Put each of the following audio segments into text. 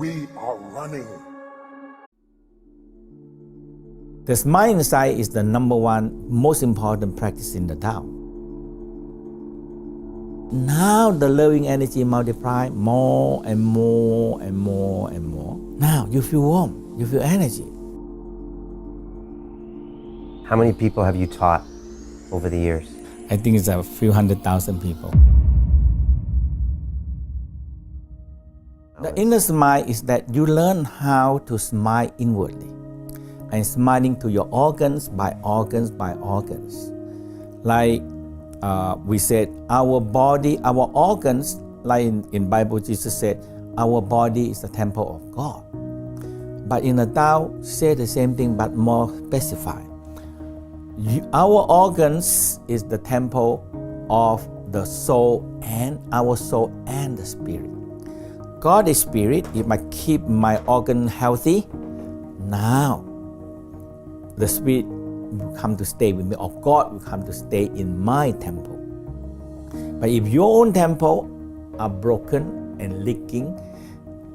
we are running. The smile inside is the number one most important practice in the Tao. Now the loving energy multiply more and more and more and more. Now you feel warm, you feel energy. How many people have you taught over the years? I think it's a few 100,000 people. The inner smile is that you learn how to smile inwardly and smiling to your organs by organs by organs. Like we said, our body, our organs, like in Bible, Jesus said, our body is the temple of God. But in the Tao, say the same thing but more specified. Our organs is the temple of the soul and our soul and the spirit. God is spirit. If I keep my organ healthy, now the spirit will come to stay with me, or God will come to stay in my temple. But if your own temple are broken and leaking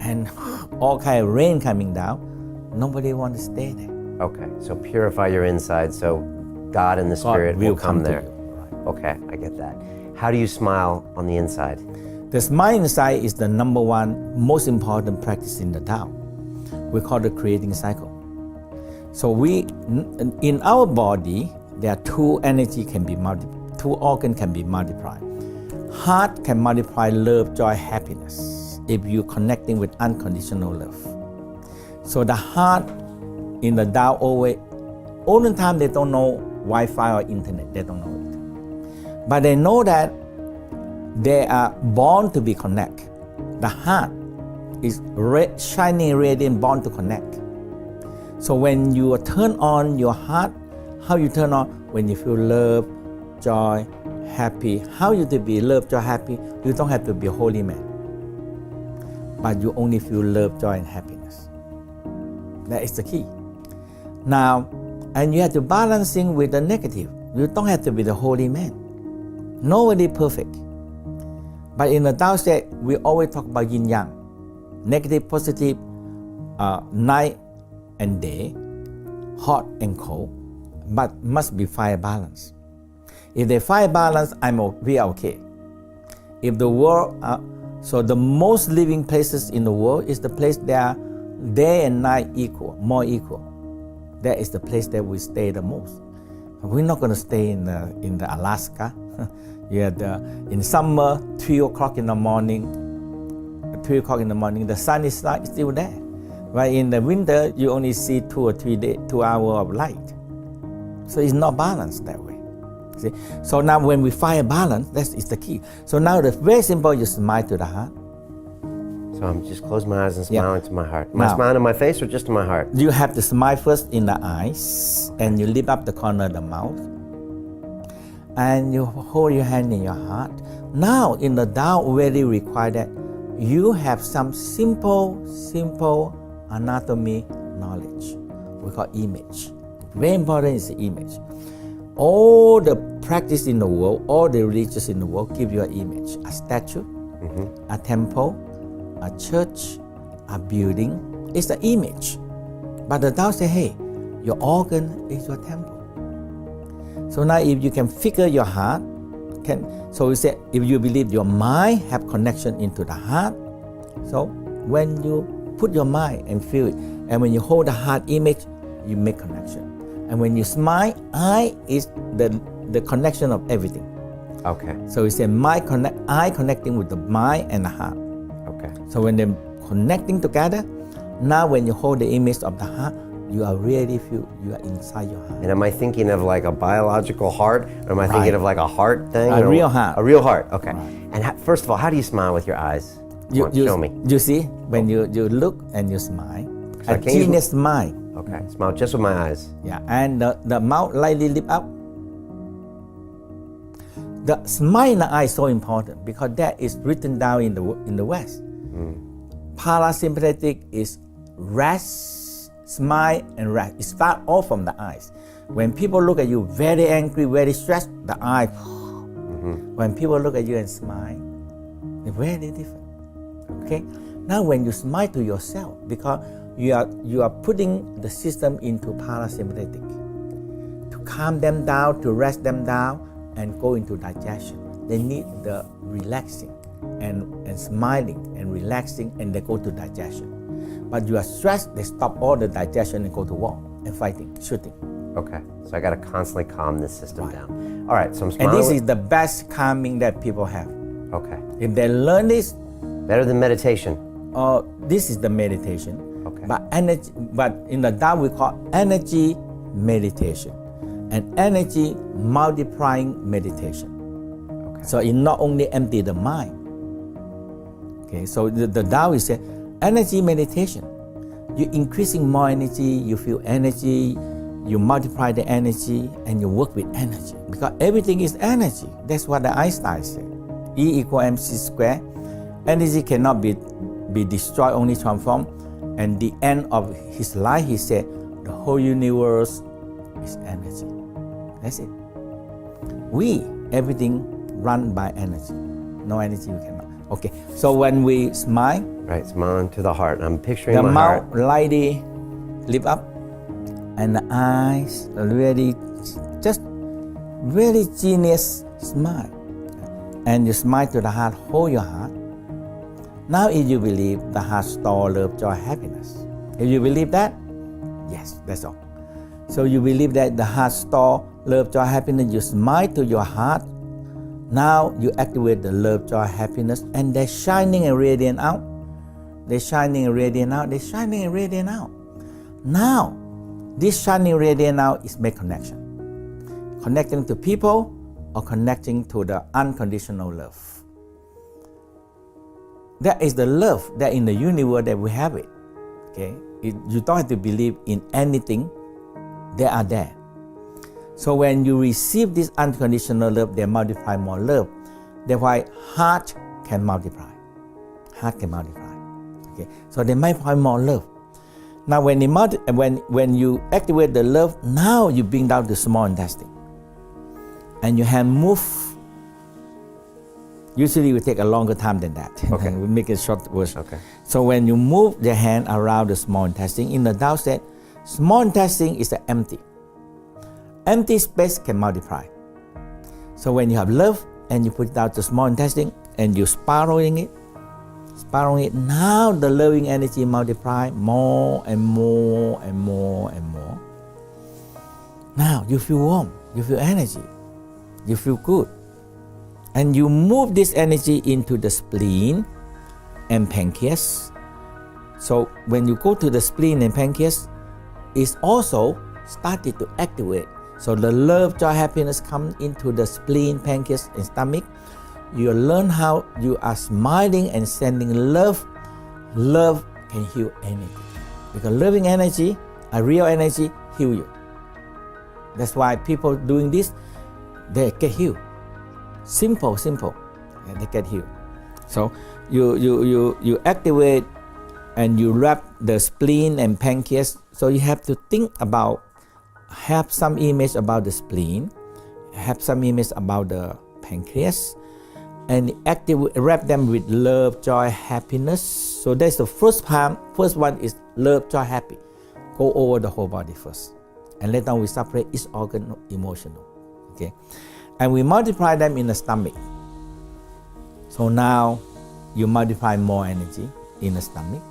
and all kind of rain coming down, nobody want to stay there. Okay, so purify your inside so God and the Spirit will come there. Okay, I get that. How do you smile on the inside? The smile inside is the number one most important practice in the Tao. We call it creating cycle. So in our body, there are two organs can be multiplied. Heart can multiply love, joy, happiness if you're connecting with unconditional love. So the heart in the Tao all the time they don't know Wi-Fi or internet, they don't know it. But they know that they are born to be connect. The heart is shining, radiant, born to connect. So when you turn on your heart, how you turn on? When you feel love, joy, happy. How you to be love, joy, happy? You don't have to be a holy man. But you only feel love, joy, and happiness. That is the key. Now, and you have to balancing with the negative. You don't have to be the holy man. Nobody perfect. But in the Tao state, we always talk about yin yang. Negative, positive, night and day, hot and cold, but must be fire balance. If they fire balance, we are okay. If the world, so the most living places in the world is the place that are day and night equal, more equal. That is the place that we stay the most. We're not going to stay in the Alaska. In summer, 3 o'clock in the morning, the sun is still there. Right? In the winter, you only see 2 hours of light. So it's not balanced that way. See? So now when we find balance, that is the key. So now it's very simple, you smile to the heart. So I'm just closing my eyes and smiling to my heart. Am I smiling to my face or just to my heart? You have to smile first in the eyes, and you lift up the corner of the mouth. And you hold your hand in your heart. Now in the Tao, very required that you have some simple anatomy knowledge. We call image. Very important is the image. All the practice in the world, all the religions in the world give you an image. A statue, a temple, a church, a building. It's the image. But the Tao say, hey, your organ is your temple. So now if you can figure your heart, so we say, if you believe your mind have connection into the heart, so when you put your mind and feel it, and when you hold the heart image, you make connection. And when you smile, eye is the connection of everything. Okay. So we say eye connecting with the mind and the heart. Okay. So when they're connecting together, now when you hold the image of the heart, you are really feel you are inside your heart. And am I thinking of like a biological heart, or am I thinking of like a heart thing? A real heart. A real heart. Okay. Right. And first of all, how do you smile with your eyes? Show me. You see, when you look and you smile, a genius smile. Okay. Smile just with my eyes. Yeah, and the mouth lightly lift up. The smile in the eye is so important because that is written down in the West. Parasympathetic is rest, smile, and rest. It starts all from the eyes. When people look at you very angry, very stressed, the eye. When people look at you and smile, it's very different. Okay, Now when you smile to yourself, because you are putting the system into parasympathetic to calm them down, to rest them down, and go into digestion. They need the relaxing and smiling and relaxing, and they go to digestion. But you are stressed, they stop all the digestion and go to war and fighting, shooting. Okay, so I got to constantly calm this system Right. down. All right, so I'm smiling. And this is the best calming that people have. Okay. If they learn this, Better than meditation. this is the meditation. Okay. But in the Tao we call energy meditation and energy multiplying meditation. Okay. So it not only empty the mind. Okay, so the Tao is say energy meditation. You increasing more energy, you feel energy, you multiply the energy, and you work with energy because everything is energy. That's what the Einstein said. E equal mc square. Energy cannot be destroyed, only transformed. And the end of his life, he said, the whole universe is energy. That's it. Everything run by energy. No energy, we cannot. Okay, so when we smile, Right, smiling to the heart. I'm picturing the my mouth heart. lightly lift up, and the eyes really, just really genius smile. And you smile to the heart, hold your heart. Now if you believe the heart store love, joy, happiness. If you believe that, yes, that's all. So you believe that the heart store love, joy, happiness, you smile to your heart. Now you activate the love, joy, happiness, and they're shining and radiant out. They're shining and radiant out. They're shining and radiant out. Now, this shining radiant out is make connection. Connecting to people or connecting to the unconditional love. That is the love that in the universe that we have it. Okay, you don't have to believe in anything. They are there. So when you receive this unconditional love, they multiply more love. That's why heart can multiply. Heart can multiply. Okay, so they multiply more love. Now when you activate the love, now you bring down the small intestine, and your hand move. Usually we take a longer time than that. Okay. We make it short version. Okay. So when you move the hand around the small intestine, in the Tao said, small intestine is empty. Empty space can multiply. So when you have love and you put it out the small intestine and you spiraling it, now the loving energy multiply more and more and more and more. Now you feel warm, you feel energy, you feel good. And you move this energy into the spleen and pancreas. So when you go to the spleen and pancreas, it's also started to activate. So the love, joy, happiness come into the spleen, pancreas, and stomach. You learn how you are smiling and sending love. Love can heal anything. Because loving energy, a real energy, heal you. That's why people doing this, they get healed. Simple, and they get healed. So you activate and you wrap the spleen and pancreas. So you have to think about, have some image about the spleen, have some image about the pancreas, and wrap them with love, joy, happiness. So that's the first part. First one is love, joy, happy. Go over the whole body first, and later on we separate each organ emotional. Okay, and we multiply them in the stomach. So now you multiply more energy in the stomach,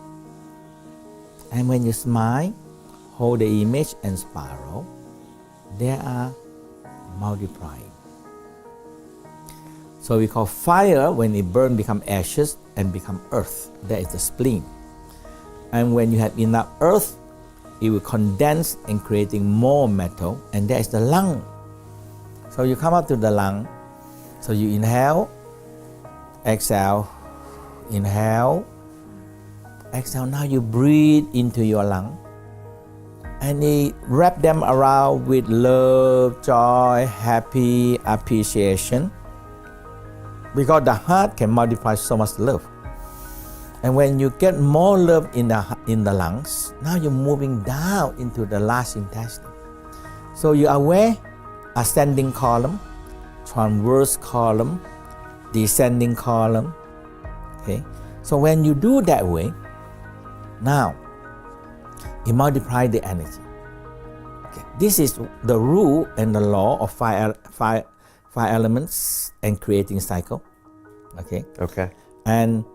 and when you smile, hold the image and spiral, they are multiplying. So we call fire, when it burns, become ashes and become earth. That is the spleen. And when you have enough earth, it will condense and creating more metal, and that is the lung. So you come up to the lung. So you inhale, exhale, inhale, exhale. Now you breathe into your lung. And you wrap them around with love, joy, happy, appreciation. Because the heart can multiply so much love. And when you get more love in the lungs, now you're moving down into the large intestine. So you are aware, ascending column, transverse column, descending column. Okay. So when you do that way, now it multiplies the energy. Okay. This is the rule and the law of fire elements and creating cycle. Okay. Okay. And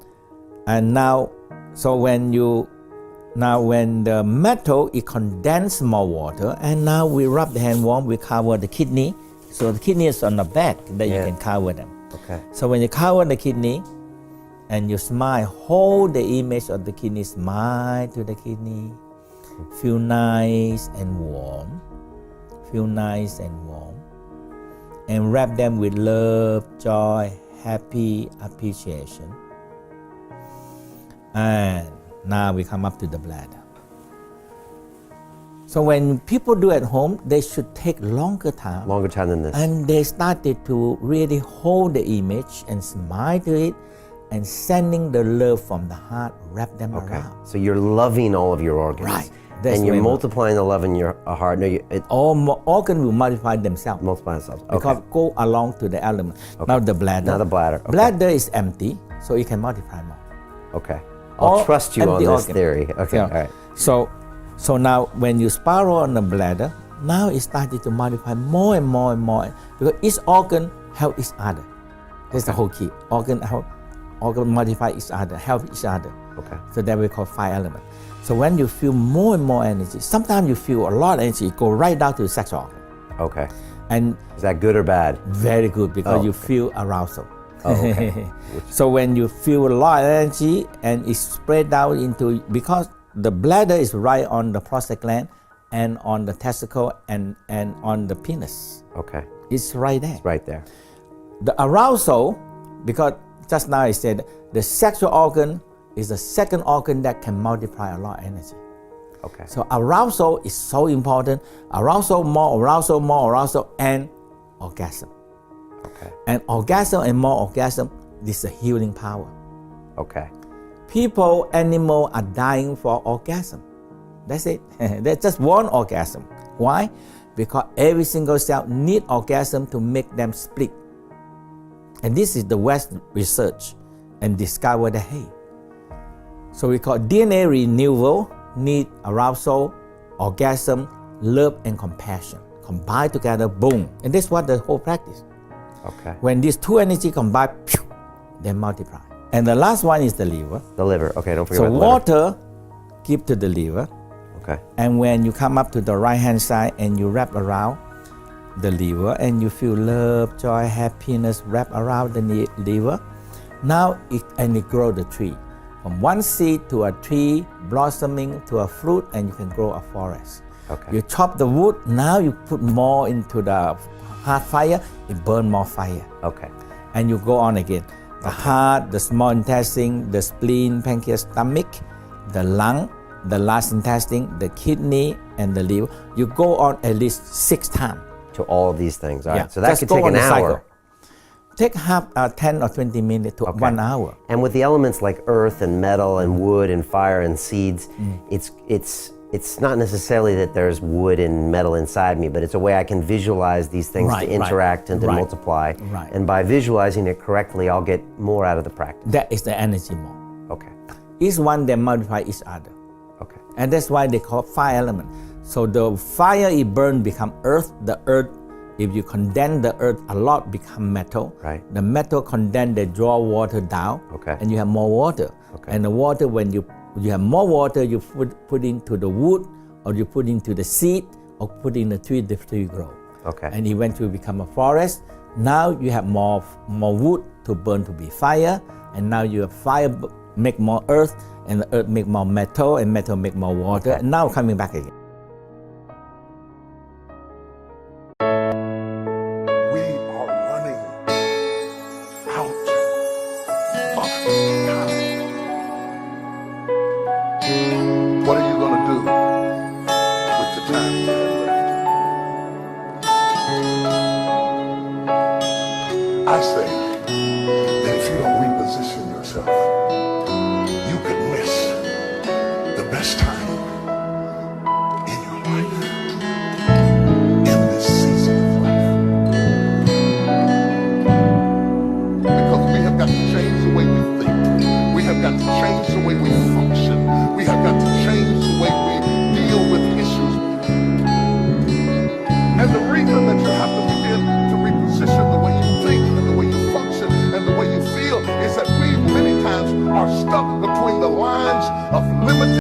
now, so when the metal it condense more water, and now we rub the hand warm, we cover the kidney. So the kidney is on the back that you can cover them. Okay. So when you cover the kidney and you smile, hold the image of the kidney, smile to the kidney, feel nice and warm, and wrap them with love, joy, happy, appreciation. And now we come up to the bladder. So when people do at home, they should take longer time. Longer time than this. And they started to really hold the image and smile to it and sending the love from the heart, wrap them around. So you're loving all of your organs. Right. And you're multiplying the love in your heart. No, all organs will multiply themselves. Multiply themselves. Okay. Because go along to the element. Okay. Now the bladder. Now the bladder. Okay. Bladder is empty, so it can multiply more. Okay. I'll trust you on this organ. theory. Okay. Yeah. All right. So now when you spiral on the bladder, now it started to multiply more and more and more because each organ help each other. That's the whole key. Organ multiply each other, help each other. Okay. So that we call fire element. So when you feel more and more energy, sometimes you feel a lot of energy, it go right down to the sexual organ. Okay. And is that good or bad? Very good because you feel arousal. Oh, okay. So when you feel a lot of energy and it's spread down into, because the bladder is right on the prostate gland and on the testicle and on the penis. Okay. It's right there. It's right there. The arousal, because just now I said the sexual organ is the second organ that can multiply a lot of energy. Okay. So arousal is so important. Arousal, and orgasm. Okay. And orgasm and more orgasm, this is a healing power. Okay. People, animals are dying for orgasm. That's it. That's just one orgasm. Why? Because every single cell needs orgasm to make them split. And this is the West research and discover that, hey, so we call DNA renewal, need arousal, orgasm, love, and compassion. Combine together, boom. And that's what the whole practice. Okay. When these two energy combine, they multiply. And the last one is the liver. The liver. Okay, don't forget so about the liver. water give to the liver. Okay. And when you come up to the right hand side and you wrap around the liver and you feel love, joy, happiness wrap around the liver, now it grow the tree. From one seed to a tree, blossoming to a fruit, and you can grow a forest. Okay. You chop the wood, now you put more into the hard fire, it burn more fire. Okay. And you go on again. The heart, the small intestine, the spleen, pancreas, stomach, the lung, the large intestine, the kidney, and the liver. You go on at least 6 times. To all of these things. All right. So that just could go take on an the hour. cycle. Take 10 or 20 minutes to 1 hour. And with the elements like earth and metal and wood and fire and seeds, it's not necessarily that there's wood and metal inside me, but it's a way I can visualize these things to interact and to multiply. Right. And by visualizing it correctly, I'll get more out of the practice. That is the energy more. Okay. Each one, they multiply each other. Okay. And that's why they call fire element. So the fire it burn become earth. The earth, if you condense the earth a lot, become metal. Right. The metal condense, they draw water down. Okay. And you have more water. Okay. And the water, when you have more water, you put into the wood, or you put into the seed, or put in the tree grow. Okay. And eventually become a forest. Now you have more wood to burn to be fire, and now you have fire make more earth, and the earth make more metal, and metal make more water. And now coming back again. What are you going to do with the time you have left? I say that if you don't reposition yourself, you could miss the best time in your life, in this season of life. Because we have got to change the way we think. We have got to are stuck between the lines of